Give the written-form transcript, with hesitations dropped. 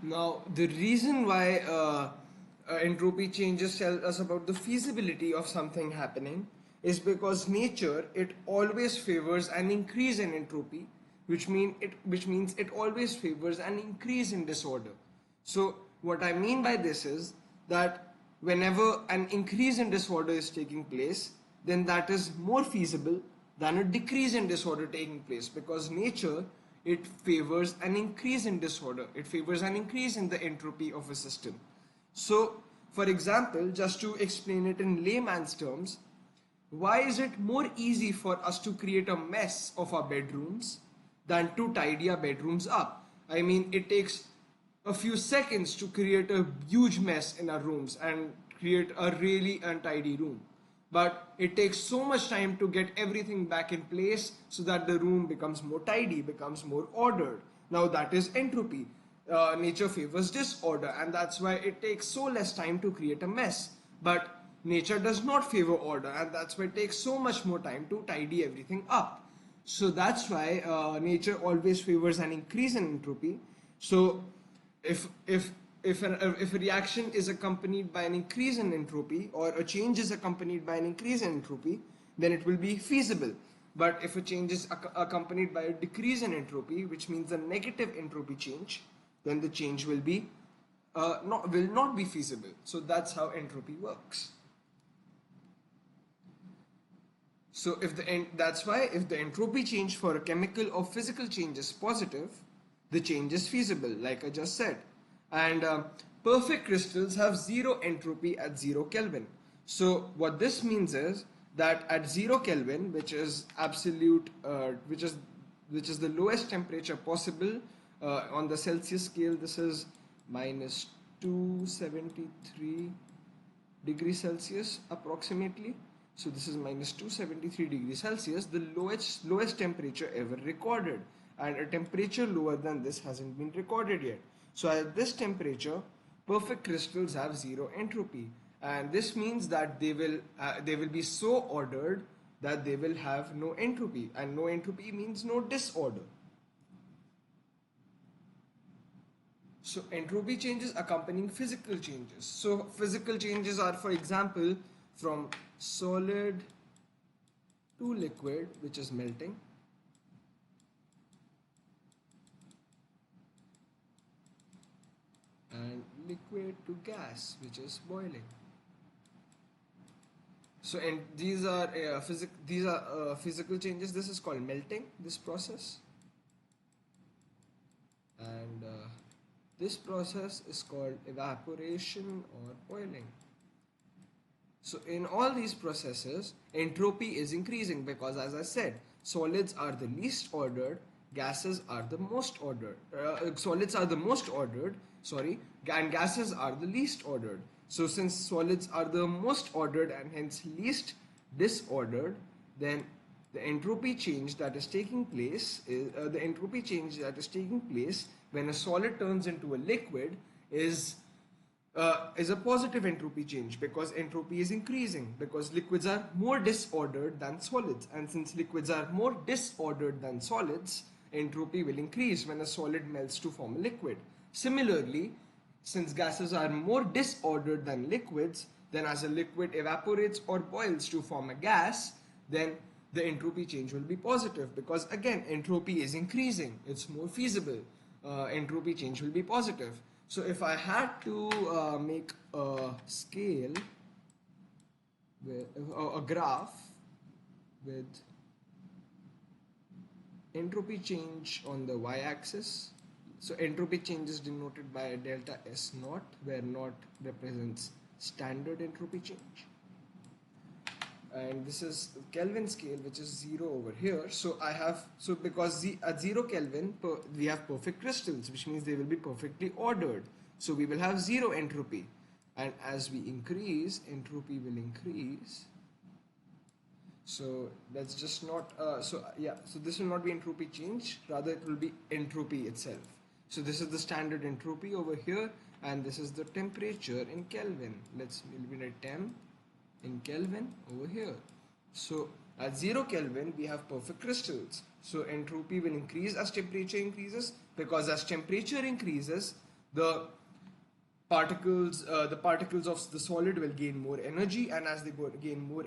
Now, the reason why entropy changes tell us about the feasibility of something happening is because nature, it always favors an increase in entropy, which means it always favors an increase in disorder. So what I mean by this is that whenever an increase in disorder is taking place, then that is more feasible than a decrease in disorder taking place, because nature, it favors an increase in disorder, it favors an increase in the entropy of a system. So for example, just to explain it in layman's terms, why is it more easy for us to create a mess of our bedrooms than to tidy our bedrooms up? I mean, it takes a few seconds to create a huge mess in our rooms and create a really untidy room. But it takes so much time to get everything back in place so that the room becomes more tidy, becomes more ordered. Now that is entropy. Nature favors disorder, and that's why it takes so less time to create a mess. But nature does not favor order, and that's why it takes so much more time to tidy everything up. So that's why nature always favors an increase in entropy. So if if if a reaction is accompanied by an increase in entropy, or a change is accompanied by an increase in entropy, then it will be feasible. But if a change is accompanied by a decrease in entropy, which means a negative entropy change, then the change will not be feasible. So that's how entropy works. So that's why if the entropy change for a chemical or physical change is positive, the change is feasible, like I just said. And perfect crystals have zero entropy at 0 Kelvin. So what this means is that at 0 Kelvin, which is absolute, which is the lowest temperature possible on the Celsius scale, this is minus 273 degrees Celsius approximately. So this is minus 273 degrees Celsius, the lowest temperature ever recorded, and a temperature lower than this hasn't been recorded yet. So at this temperature, perfect crystals have zero entropy, and this means that they will be so ordered that they will have no entropy, and no entropy means no disorder. So entropy changes accompanying physical changes. So physical changes are, for example, from solid to liquid, which is melting, and liquid to gas, which is boiling. So and these are physical changes. This is called melting, this process, and this process is called evaporation or boiling. So in all these processes, entropy is increasing because, as I said, solids are the least ordered, gases are the most ordered. Solids are the most ordered, sorry, and gases are the least ordered. So since solids are the most ordered and hence least disordered, then the entropy change that is taking place when a solid turns into a liquid is a positive entropy change, because entropy is increasing, because liquids are more disordered than solids, and since liquids are more disordered than solids, entropy will increase when a solid melts to form a liquid. Similarly, since gases are more disordered than liquids, then as a liquid evaporates or boils to form a gas, then the entropy change will be positive, because again entropy is increasing, it's more feasible. Entropy change will be positive. So if I had to make a scale with a graph with entropy change on the y-axis, so entropy change is denoted by delta S naught, where naught represents standard entropy change, and this is Kelvin scale, which is 0 over here. So I have, so because at 0 Kelvin we have perfect crystals, which means they will be perfectly ordered, so we will have zero entropy, and as we increase, entropy will increase. So that's just not so this will not be entropy change, rather it will be entropy itself. So this is the standard entropy over here, and this is the temperature in Kelvin. Let's eliminate temp in Kelvin over here. So at 0 Kelvin we have perfect crystals, so entropy will increase as temperature increases, because as temperature increases, the the particles of the solid will gain more energy, and as they gain more